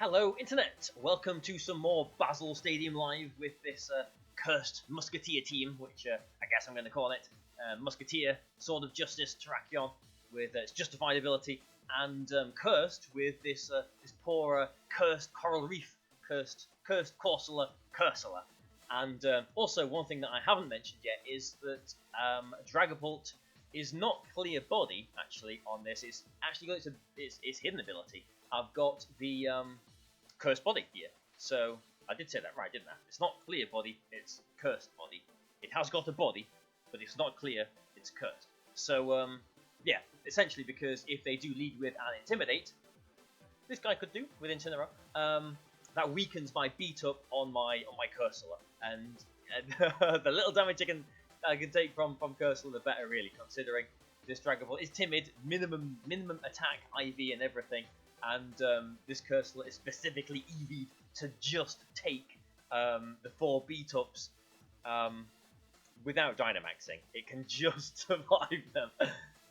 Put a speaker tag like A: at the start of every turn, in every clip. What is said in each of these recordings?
A: Hello, Internet! Welcome to some more Bazzle Stadium Live with this cursed Musketeer team, which I guess I'm going to call it. Musketeer, Sword of Justice, Terrakion, with its justified ability, and cursed with this poor cursed Coral Reef, cursed Cursula. And also, one thing that I haven't mentioned yet is that Dragapult is not clear body, actually, on this. It's actually got its hidden ability. I've got the cursed body here. So, I did say that right, didn't I? It's not clear body, it's cursed body. It has got a body, but it's not clear, it's cursed. So, yeah, essentially because if they do lead with an Intimidate, this guy could do with Incineroar, that weakens my beat up on my Cursula. And the little damage I can take from Cursula, the better, really, considering this Dragapult is timid, minimum attack, IV, and everything. And this Cursula is specifically EV'd to just take the 4 beat-ups without Dynamaxing. It can just survive them.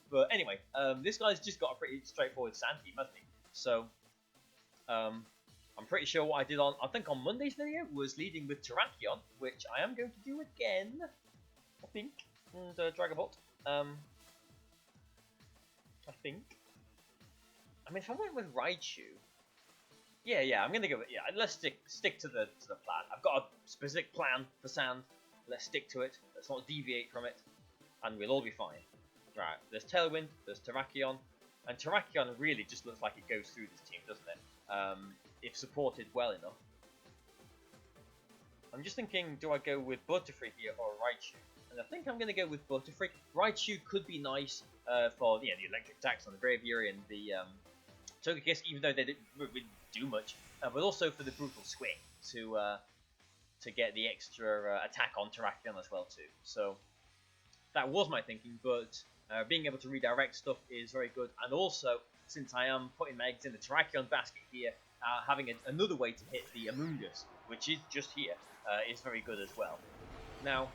A: But anyway, this guy's just got a pretty straightforward sand team, hasn't he? So, I'm pretty sure what I did I think on Monday's video was leading with Terrakion, which I am going to do again, I think, and Dragapult. I think. I mean, if I went with Raichu, yeah, I'm gonna go with let's stick to the plan. I've got a specific plan for Sand. Let's stick to it. Let's not deviate from it, and we'll all be fine. Right, there's Tailwind, there's Terrakion, and Terrakion really just looks like it goes through this team, doesn't it? If supported well enough. I'm just thinking, do I go with Butterfree here or Raichu? And I think I'm going to go with Butterfree. Raichu could be nice for the electric attacks on the Braviary and the Togekiss, even though they didn't really do much. But also for the Brutal Swing to get the extra attack on Terrakion as well too. So that was my thinking, but being able to redirect stuff is very good. And also, since I am putting my eggs in the Terrakion basket here, having another way to hit the Amoonguss, which is just here, is very good as well. Now,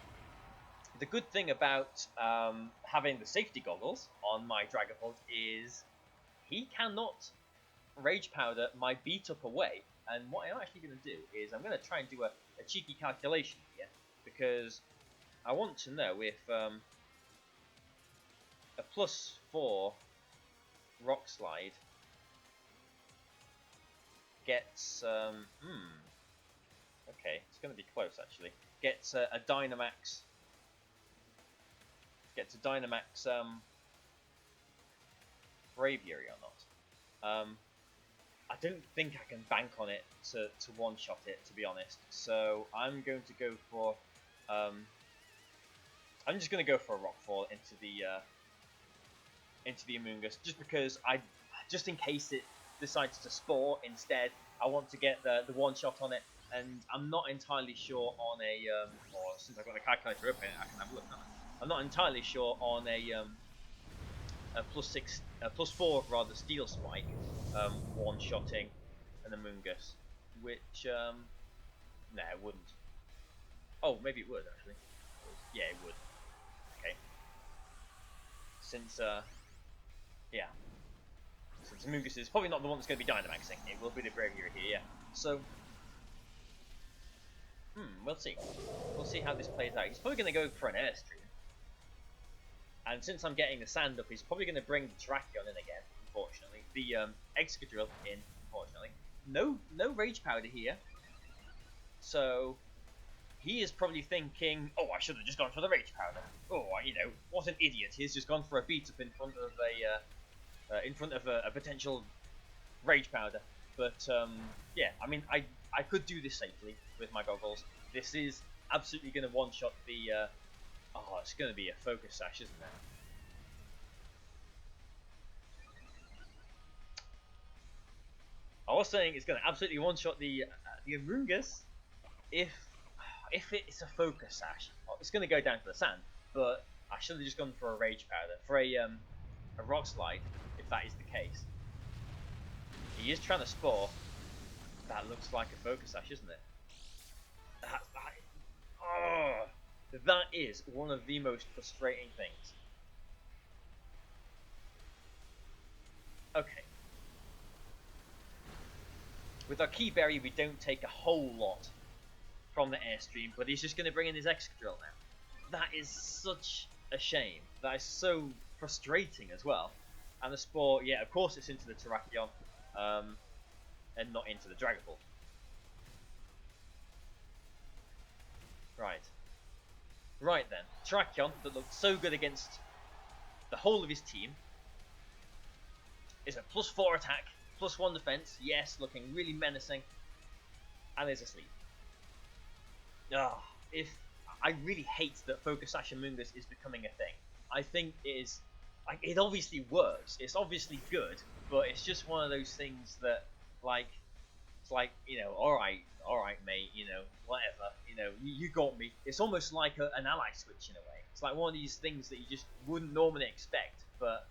A: the good thing about having the safety goggles on my Dragapult is he cannot Rage Powder my beat up away. And what I'm actually going to do is I'm going to try and do a cheeky calculation here, because I want to know if a +4 Rock Slide gets okay, it's going to be close actually. Gets a Dynamax. Gets a Dynamax Braviary or not. I don't think I can bank on it to one-shot it, to be honest. So I'm going to go for I'm just going to go for a Rockfall into the Amoonguss, just because just in case it decides to Spore instead, I want to get the one-shot on it. And I'm not entirely sure on a or since I've got a calculator open, I can have a look now. I'm not entirely sure on a +4 rather Steel Spike one-shotting an Amoonguss, which no, it wouldn't. Oh, maybe it would actually. Yeah, it would. Okay. Since yeah, since Amoonguss is probably not the one that's going to be Dynamaxing, it will be the Braviary here. Yeah. So. We'll see. We'll see how this plays out. He's probably going to go for an Airstream. And since I'm getting the Sand up, he's probably going to bring the Terrakion in again, unfortunately. The Excadrill in, unfortunately. No Rage Powder here. So, he is probably thinking, oh, I should have just gone for the Rage Powder. Oh, what an idiot. He's just gone for a beat up in front of a potential Rage Powder. But, yeah, I mean, I could do this safely with my goggles. This is absolutely going to one-shot the... oh, it's going to be a Focus Sash, isn't it? I was saying it's going to absolutely one-shot the Amoonguss if it's a Focus Sash. Well, it's going to go down to the Sand, but I should have just gone for a Rage Powder. For a Rock Slide, if that is the case. He is trying to Spore. That looks like a Focus Sash, isn't it? That is one of the most frustrating things. Okay. With our Key Berry, we don't take a whole lot from the Airstream, but he's just going to bring in his Excadrill now. That is such a shame. That is so frustrating as well. And the Spore, yeah, of course it's into the Terrakion, and not into the Dragapult. Right. Right then, Terrakion, that looked so good against the whole of his team, is a +4 attack, +1 defense, yes, looking really menacing, and is asleep. I really hate that Focus Sash Amoonguss is becoming a thing. I think it is, like, it obviously works, it's obviously good, but it's just one of those things that, like, it's like, you know, alright, mate, you know, whatever, you know, you got me. It's almost like an ally switch in a way. It's like one of these things that you just wouldn't normally expect, but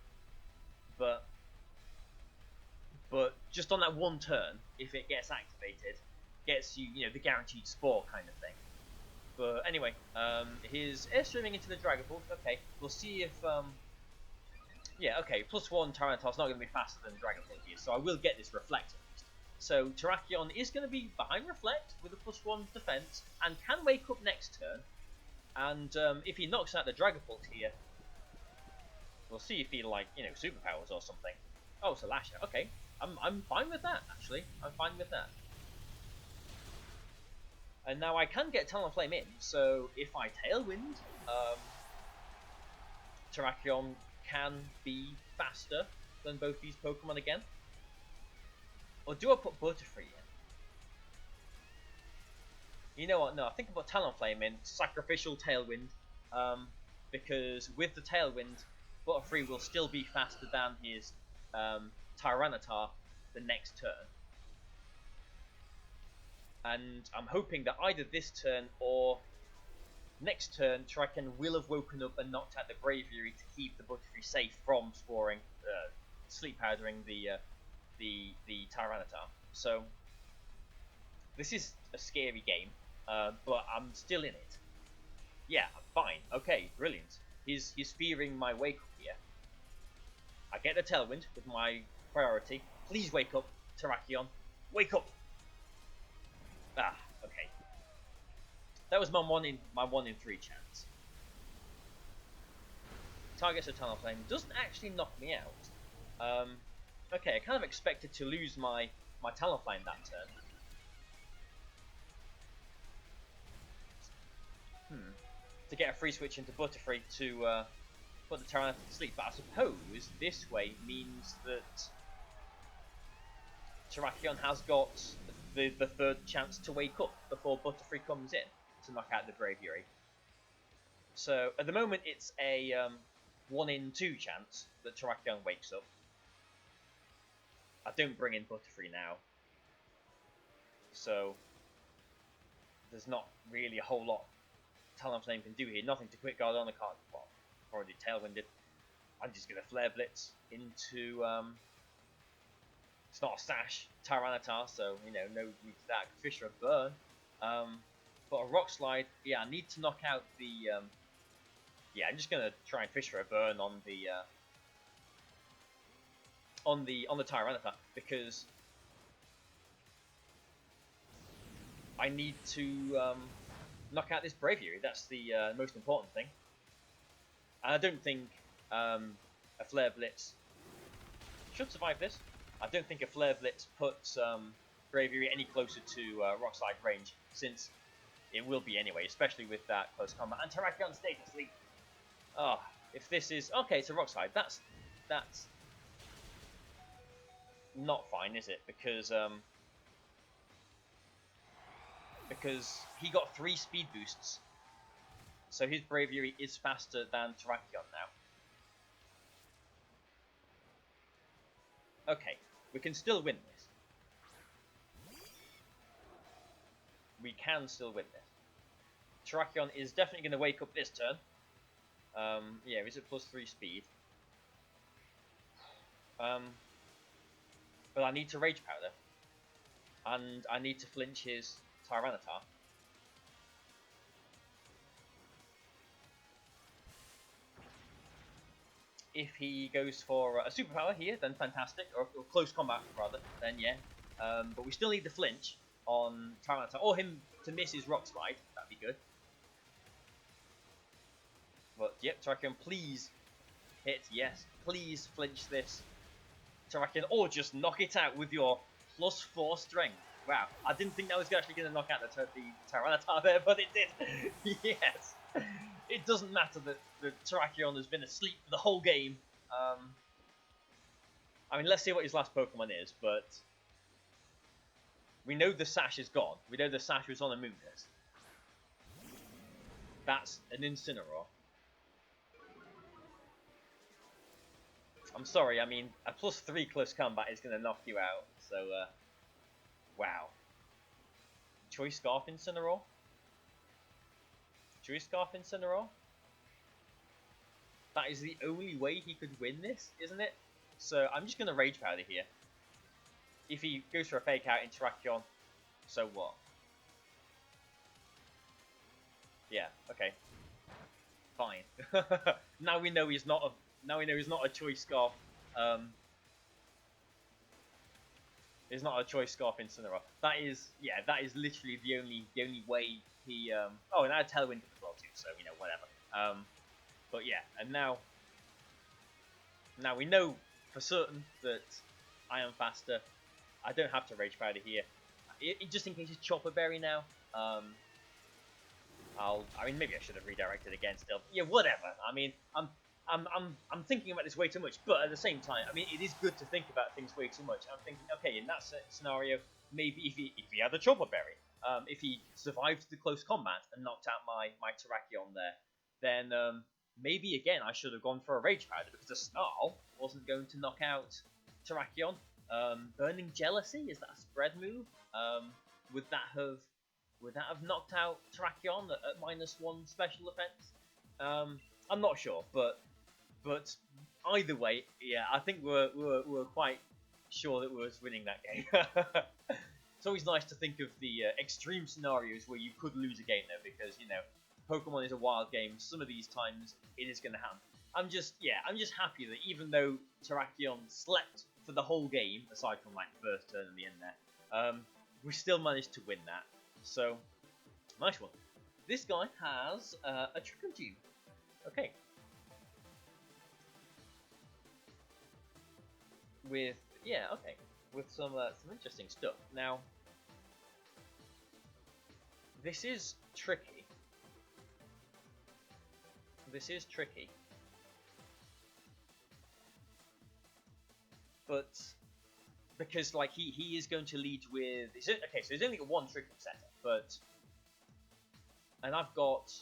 A: just on that one turn, if it gets activated, gets you, you know, the guaranteed Spore kind of thing. But anyway, his Airstreaming into the Dragapult, okay, we'll see if, yeah, okay, +1 Tyranitar's not going to be faster than Dragapult here, so I will get this Reflect at least. So Terrakion is going to be behind Reflect with a +1 defense, and can wake up next turn, and if he knocks out the Dragapult here, we'll see if he, like, you know, superpowers or something. Oh, it's a Lasher, okay, I'm fine with that, actually, I'm fine with that. And now I can get Talonflame in, so if I Tailwind, Terrakion can be faster than both these Pokemon again. Or do I put Butterfree in? You know what, no, I think I'll put Talonflame in, Sacrificial Tailwind, because with the Tailwind, Butterfree will still be faster than his Tyranitar the next turn. And I'm hoping that either this turn or next turn, Terrakion will have woken up and knocked out the Braviary to keep the Butterfree safe from sporing, sleep powdering the Tyranitar. So this is a scary game, but I'm still in it. Yeah, fine. Okay, brilliant. He's fearing my wake up here. I get the Tailwind with my priority. Please wake up, Terrakion. Wake up! Ah, okay. That was my 1 in 3 chance. Targets a Talonflame doesn't actually knock me out. Okay, I kind of expected to lose my Talonflame that turn. To get a free switch into Butterfree to put the Tyranitar to sleep, but I suppose this way means that Terrakion has got the third chance to wake up before Butterfree comes in to knock out the Braviary. So at the moment it's a 1 in 2 chance that Terrakion wakes up. I don't bring in Butterfree now, so there's not really a whole lot Talonflame can do here. Nothing to Quick Guard on the card. Well, already Tailwinded. I'm just going to Flare Blitz into it's not a Sash, Tyranitar, so, you know, no need to that. Fissure Burn. But a Rock Slide, yeah, I need to knock out the, yeah, I'm just going to try and Fissure Burn on the Tyranitar, because I need to knock out this Braviary. That's the most important thing. And I don't think a Flare Blitz should survive this. I don't think a Flare Blitz puts Braviary any closer to Rock Slide range, since it will be anyway, especially with that close combat. And Terrakion stays asleep. Oh, if this is okay, it's a Rock Slide. That's not fine, is it? Because he got 3 speed boosts, so his Braviary is faster than Terrakion now. Okay, we can still win this. We can still win this. Terrakion is definitely going to wake up this turn. Yeah, he's at +3 speed. But I need to Rage Powder. And I need to flinch his Tyranitar. If he goes for a superpower here, then fantastic, or close combat rather, then yeah, But we still need the flinch on Tyranitar, or him to miss his Rock Slide. That'd be good. But yep, Terrakion, please hit. Yes, please flinch this Terrakion, or just knock it out with your +4 strength. Wow, I didn't think that was actually going to knock out the Tyranitar there, but it did. Yes. It doesn't matter that the Terrakion has been asleep for the whole game. I mean, let's see what his last Pokemon is, but we know the Sash is gone. We know the Sash was on Amoonguss. That's an Incineroar. I'm sorry, I mean, a +3 close combat is going to knock you out, so, wow. Choice Scarf Incineroar? Choice Scarf Incineroar? That is the only way he could win this, isn't it? So I'm just going to Rage Powder here. If he goes for a Fake Out in Terrakion, so what? Yeah, okay. Fine. Now we know he's not a Choice Scarf. He's not a Choice Scarf Incineroar. That is literally the only way he. Oh, and I had Tailwind as well too, so you know whatever. But yeah, and now we know for certain that I am faster. I don't have to Rage Powder here. Just in case it's Chopper Berry now. I mean, maybe I should have redirected again. Still, yeah, whatever. I mean, I'm thinking about this way too much, but at the same time, I mean, it is good to think about things way too much. I'm thinking, okay, in that scenario, maybe if he had a Chopper Berry, if he survived the close combat and knocked out my Terrakion there, then maybe again I should have gone for a Rage Powder because a Snarl wasn't going to knock out Terrakion. Burning Jealousy, is that a spread move? Would that have knocked out Terrakion at -1 special defense? I'm not sure, but either way, yeah, I think we're quite sure that we were winning that game. It's always nice to think of the extreme scenarios where you could lose a game though, because you know Pokemon is a wild game. Some of these times it is going to happen. I'm just happy that even though Terrakion slept for the whole game, aside from like the first turn and the end there, we still managed to win that. So nice one. This guy has a Trick and Tube. Okay. With some interesting stuff. Now, this is tricky. But because like he is going to lead with okay, so he's only got one Trick setup, and I've got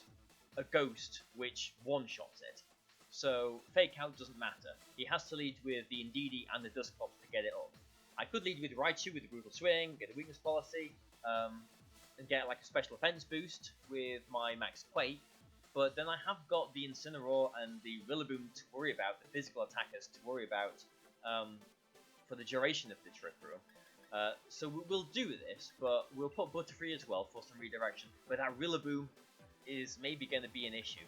A: a Ghost which one-shots it. So Fake Out doesn't matter. He has to lead with the Indeedee and the Dusclops to get it up. I could lead with Raichu with a Brutal Swing, get a Weakness Policy, and get like a Special Offense boost with my Max Quake. But then I have got the Incineroar and the Rillaboom to worry about, the physical attackers to worry about for the duration of the Trick Room. So we'll do this, but we'll put Butterfree as well for some redirection. But that Rillaboom is maybe going to be an issue.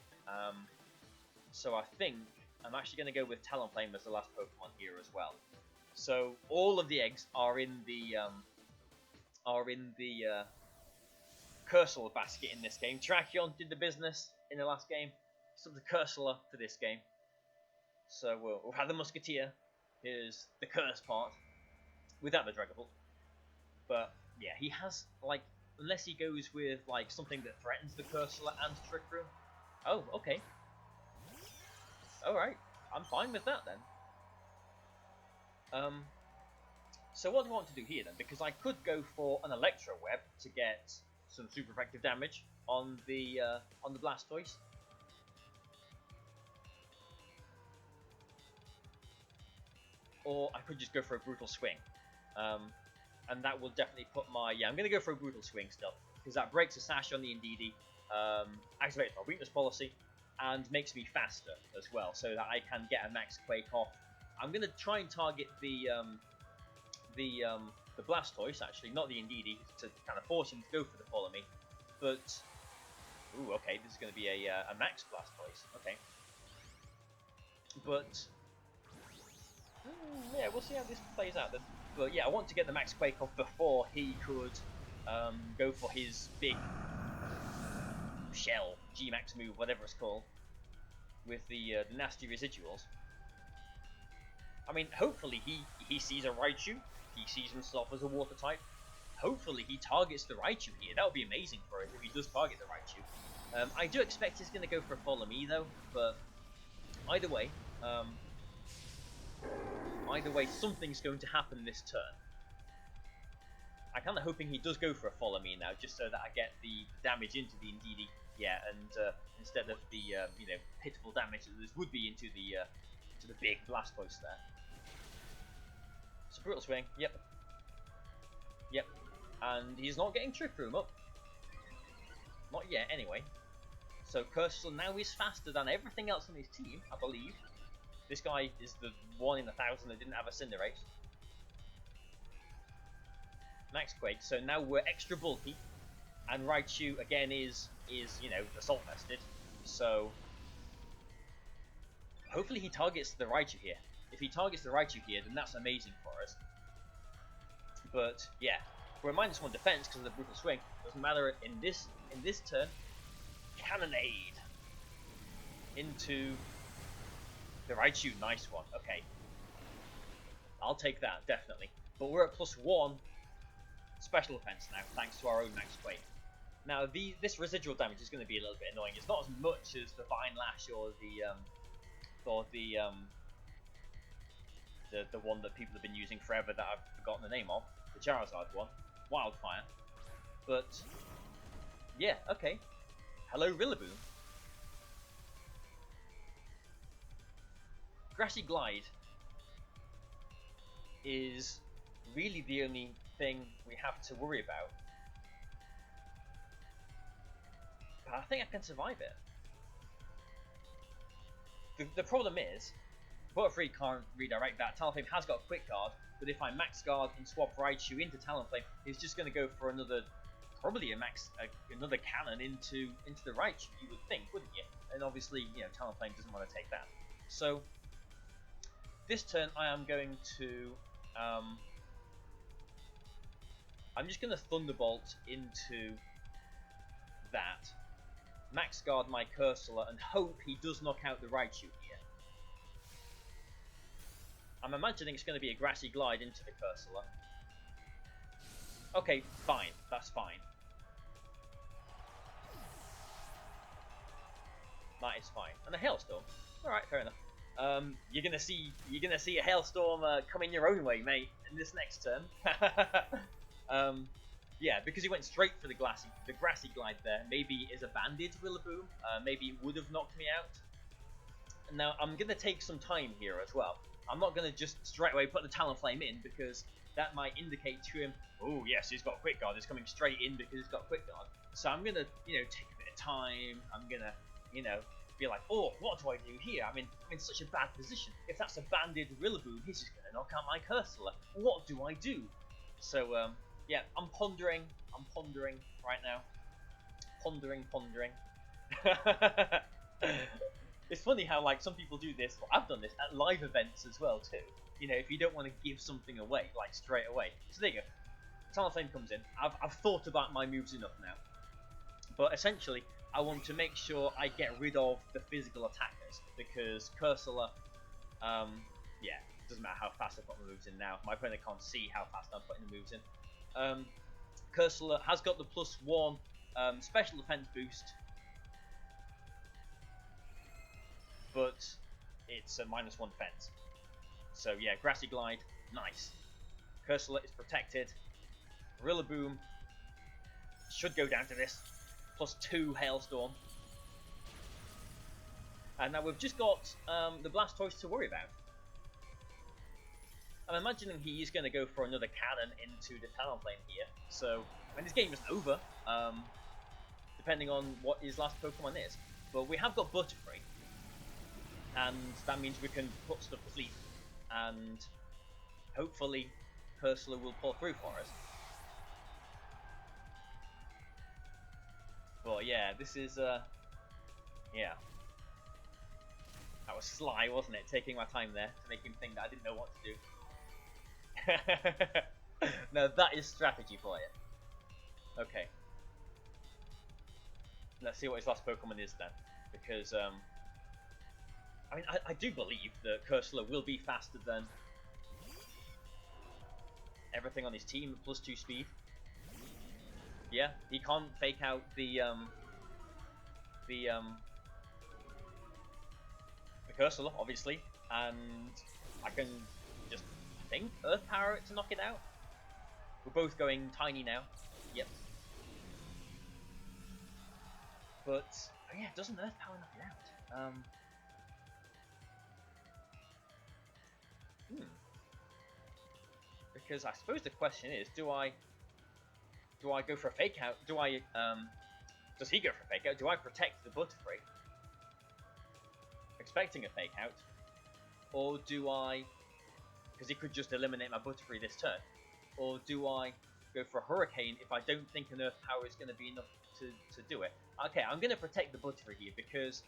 A: So I think I'm actually going to go with Talonflame as the last Pokemon here as well. So all of the eggs are in the Cursor basket in this game. Terrakion did the business in the last game. It's up to Cursor for this game. So we'll have the Musketeer. Here's the curse part without the Dragapult. But yeah, he has like, unless he goes with like something that threatens the Cursor and Trick Room. Oh, okay. Alright, I'm fine with that then. So what do I want to do here then? Because I could go for an Electro Web to get some super effective damage on the Blastoise. Or I could just go for a Brutal Swing. And that will definitely put my... Yeah, I'm going to go for a Brutal Swing still. Because that breaks a Sash on the Indeedee, activates my Weakness Policy, and makes me faster as well, so that I can get a Max Quake off. I'm going to try and target the Blastoise, actually, not the Indeedee, to kind of force him to go for the Follow Me. But... Ooh, okay, this is going to be a Max Blastoise. Okay. But... yeah, we'll see how this plays out. But yeah, I want to get the Max Quake off before he could go for his big shell, G-Max move, whatever it's called, with the nasty residuals. I mean, hopefully he sees a Raichu, he sees himself as a water type. Hopefully he targets the Raichu here. That would be amazing for us if he does target the Raichu. I do expect he's going to go for a Follow Me though, but either way, something's going to happen this turn. I'm kind of hoping he does go for a Follow Me now, just so that I get the damage into the Indeedee, yeah, and instead of the you know, pitiful damage that this would be into the big Blastoise there. So Brutal Swing, yep, and he's not getting Trick Room up, not yet anyway. So Cursor now is faster than everything else on his team, I believe. This guy is the 1 in 1,000 that didn't have a Cinderace. Max Quake, so now we're extra bulky, and Raichu again is you know, assault vested. So hopefully he targets the Raichu here. If he targets the Raichu here, then that's amazing for us. But yeah, we're -1 defense because of the Brutal Swing. Doesn't matter in this turn. Cannonade into the Raichu. Nice one. Okay, I'll take that definitely. But we're at +1 special defense now, thanks to our own Max Quake. Now this residual damage is going to be a little bit annoying. It's not as much as the Vine Lash or the one that people have been using forever that I've forgotten the name of, the Charizard one, Wildfire. But yeah, okay. Hello, Rillaboom. Grassy Glide is really the only thing we have to worry about. But I think I can survive it. The problem is, Butterfree can't redirect that. Talonflame has got a Quick Guard, but if I Max Guard and swap Raichu into Talonflame, he's just going to go for another, probably another cannon into the Raichu, you would think, wouldn't you? And obviously, you know, Talonflame doesn't want to take that. So this turn I am going to I'm just going to Thunderbolt into that, Max Guard my Cursor, and hope he does knock out the Raichu here. I'm imagining it's going to be a Grassy Glide into the Cursor. Okay, fine, that's fine. That is fine. And a Hailstorm. Alright, fair enough. You're gonna see a Hailstorm coming your own way, mate, in this next turn. Yeah, because he went straight for the Grassy Glide there. Maybe is a Banded Rillaboom. Maybe it would have knocked me out. Now I'm gonna take some time here as well. I'm not gonna just straight away put the Talonflame in, because that might indicate to him, oh yes, he's got Quick Guard. It's coming straight in because he's got Quick Guard. So I'm gonna, you know, take a bit of time. I'm gonna, you know, be like, oh, what do I do here? I'm in such a bad position. If that's a Banded Rillaboom, he's just gonna knock out my Cursor. What do I do? So yeah, I'm pondering right now. Pondering. It's funny how, like, some people do this. Well, I've done this at live events as well too. You know, if you don't want to give something away, like, straight away. So there you go. Talonflame comes in. I've thought about my moves enough now. But essentially, I want to make sure I get rid of the physical attackers, because Cursor, yeah, it doesn't matter how fast I put my moves in now. My opponent can't see how fast I'm putting the moves in. Cursor has got the +1 special defense boost, but it's a -1 defense. So yeah, Grassy Glide, nice. Cursor is protected. Rillaboom should go down to this. +2 Hailstorm. And now we've just got the Blastoise to worry about. I'm imagining he is going to go for another cannon into the Talonflame here. So, when this game is over, depending on what his last Pokemon is. But we have got Butterfree, and that means we can put stuff to sleep, and hopefully Cursor will pull through for us. But yeah, this is, yeah. That was sly, wasn't it? Taking my time there to make him think that I didn't know what to do. Now that is strategy for you. Okay. Let's see what his last Pokemon is then. Because, I mean, I do believe that Cursula will be faster than everything on his team at +2 speed. Yeah, he can't fake out the Cursula, obviously, and I can just, I think, Earth Power it to knock it out. We're both going tiny now. Yep. But, oh yeah, doesn't Earth Power knock it out? Because I suppose the question is, do I go for a fake out? Does he go for a fake out? Do I protect the Butterfree, expecting a fake out? Or do I, because he could just eliminate my Butterfree this turn, or do I go for a Hurricane if I don't think an Earth Power is going to be enough to do it? Okay, I'm going to protect the Butterfree here because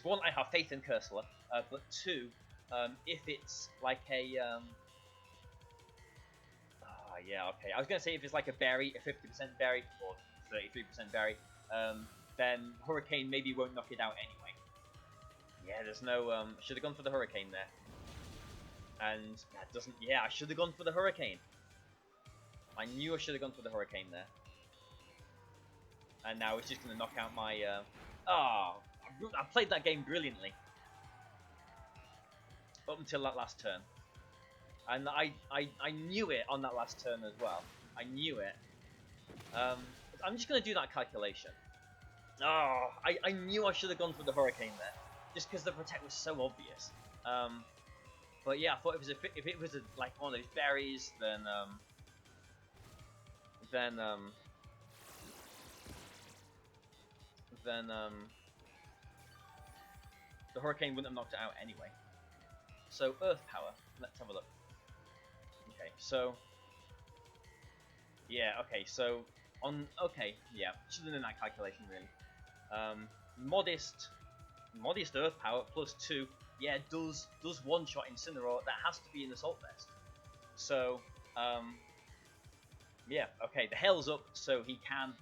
A: one, I have faith in Cursula, but two, if it's like a yeah, okay. I was gonna say if it's like a berry, a 50% berry or 33% berry, then Hurricane maybe won't knock it out anyway. Yeah, there's no. Should have gone for the Hurricane there, and that doesn't. Yeah, I should have gone for the Hurricane. I knew I should have gone for the Hurricane there, and now it's just gonna knock out my. I played that game brilliantly up until that last turn. And I knew it on that last turn as well. I knew it. I'm just going to do that calculation. Oh, I knew I should have gone for the Hurricane there. Just because the Protect was so obvious. But yeah, I thought if it was like one of those berries, then the Hurricane wouldn't have knocked it out anyway. So Earth Power, let's have a look. Okay, so yeah, okay, so yeah, should have done that calculation really. Modest Earth Power +2, yeah, does one-shot Incineroar. That has to be an Assault Vest. So yeah, okay, the Hail's up, so he can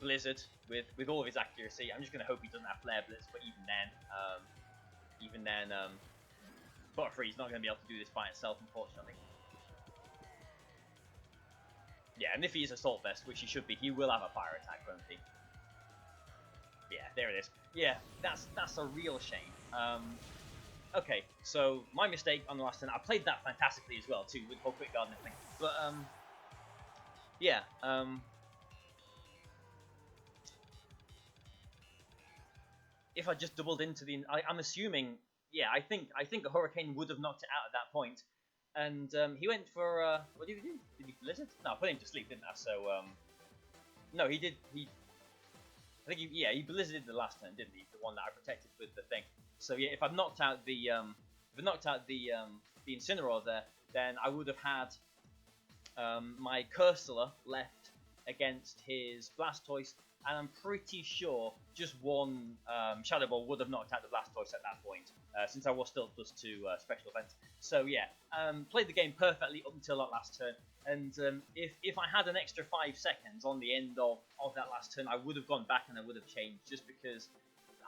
A: Blizzard with all of his accuracy. I'm just gonna hope he doesn't have Flare Blitz, but even then, Butterfree's not going to be able to do this by itself, unfortunately. Yeah, and if he is Assault Vest, which he should be, he will have a Fire attack, won't he? Yeah, there it is. Yeah, that's a real shame. Okay, so my mistake on the last turn. I played that fantastically as well, too, with the whole Quick Garden thing. But, yeah, if I just doubled into the... I'm assuming... Yeah, I think a Hurricane would have knocked it out at that point. And he went for... what did he do? Did he Blizzard? No, I put him to sleep, didn't I? So, no, he did... I think he Blizzarded the last turn, didn't he? The one that I protected with the thing. So yeah, if I'd knocked out the Incineroar there, then I would have had my Cursula left against his Blastoise, and I'm pretty sure just one Shadow Ball would have knocked out the Blastoise at that point, since I was still at +2 special events. So yeah, played the game perfectly up until that last turn, and if I had an extra 5 seconds on the end of that last turn, I would have gone back and I would have changed, just because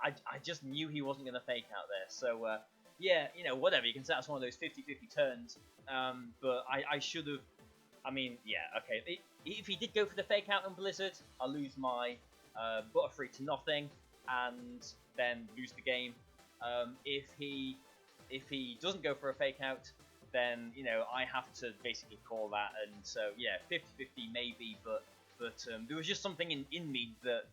A: I just knew he wasn't going to fake out there. So yeah, you know, whatever, you can say that's one of those 50-50 turns, but I should have... I mean, yeah, okay. If he did go for the fake out on Blizzard, I'll lose my Butterfree to nothing and then lose the game. If he doesn't go for a fake out, then, you know, I have to basically call that. And so yeah, 50-50 maybe, but there was just something in me that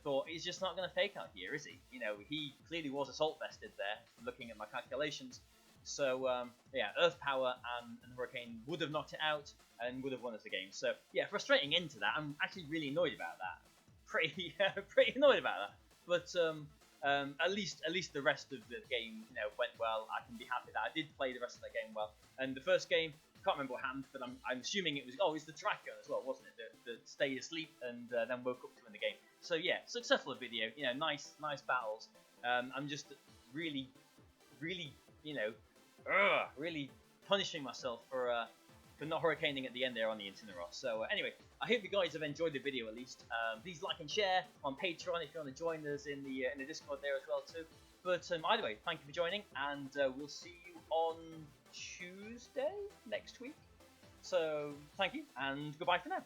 A: thought he's just not going to fake out here, is he? You know, he clearly was Assault Vested there, looking at my calculations. So yeah, Earth Power and Hurricane would have knocked it out and would have won us the game. So yeah, frustrating into that. I'm actually really annoyed about that. Pretty annoyed about that. But at least the rest of the game, you know, went well. I can be happy that I did play the rest of that game well. And the first game, can't remember what happened, but I'm assuming it was it's the Tracker as well, wasn't it? That stayed asleep and then woke up to win the game. So yeah, successful video. You know, nice battles. I'm just really really, really punishing myself for not hurricaning at the end there on the Incineroar. So anyway, I hope you guys have enjoyed the video at least. Please like and share on Patreon if you want to join us in the Discord there as well too. But either way, thank you for joining, and we'll see you on Tuesday next week. So thank you, and goodbye for now.